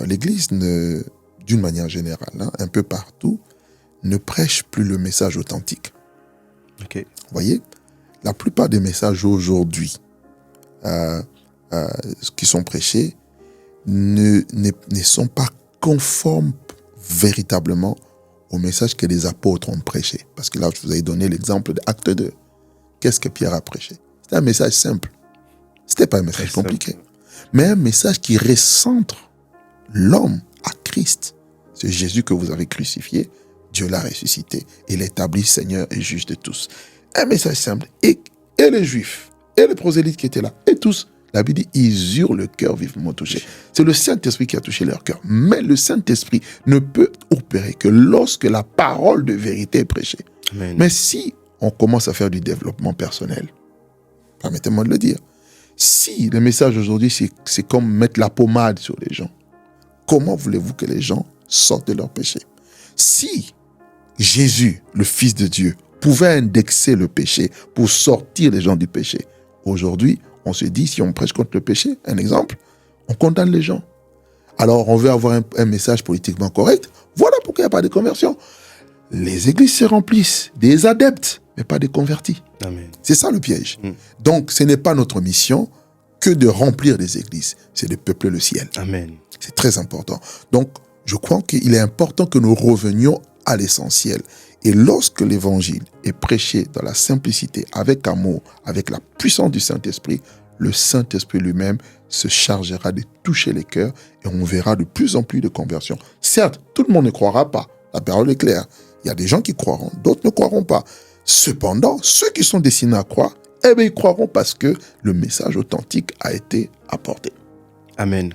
l'Église, d'une manière générale, un peu partout, ne prêche plus le message authentique. Ok. Vous voyez, la plupart des messages aujourd'hui qui sont prêchés ne sont pas conformes véritablement au message que les apôtres ont prêché. Parce que là, je vous ai donné l'exemple de Acte 2. Qu'est-ce que Pierre a prêché? C'était un message simple. C'était pas un message compliqué. Mais un message qui recentre l'homme à Christ. C'est Jésus que vous avez crucifié, Dieu l'a ressuscité, il établit Seigneur et juge de tous. Un message simple. Et les Juifs, et les prosélytes qui étaient là, et tous, la Bible dit, ils eurent le cœur vivement touché. C'est le Saint-Esprit qui a touché leur cœur. Mais le Saint-Esprit ne peut opérer que lorsque la parole de vérité est prêchée. Amen. Mais si on commence à faire du développement personnel, permettez-moi de le dire, si le message aujourd'hui, c'est comme mettre la pommade sur les gens, comment voulez-vous que les gens sortent de leur péché? Si Jésus, le Fils de Dieu, pouvait indexer le péché pour sortir les gens du péché, aujourd'hui, on se dit, si on prêche contre le péché, un exemple, on condamne les gens. Alors, on veut avoir un message politiquement correct. Voilà pourquoi il n'y a pas de conversion. Les églises se remplissent des adeptes, mais pas des convertis. Amen. C'est ça le piège. Donc, ce n'est pas notre mission que de remplir les églises, c'est de peupler le ciel. Amen. C'est très important. Donc, je crois qu'il est important que nous revenions à l'essentiel. Et lorsque l'évangile est prêché dans la simplicité, avec amour, avec la puissance du Saint-Esprit, le Saint-Esprit lui-même se chargera de toucher les cœurs et on verra de plus en plus de conversions. Certes, tout le monde ne croira pas. La parole est claire. Il y a des gens qui croiront, d'autres ne croiront pas. Cependant, ceux qui sont destinés à croire, ils croiront parce que le message authentique a été apporté. Amen.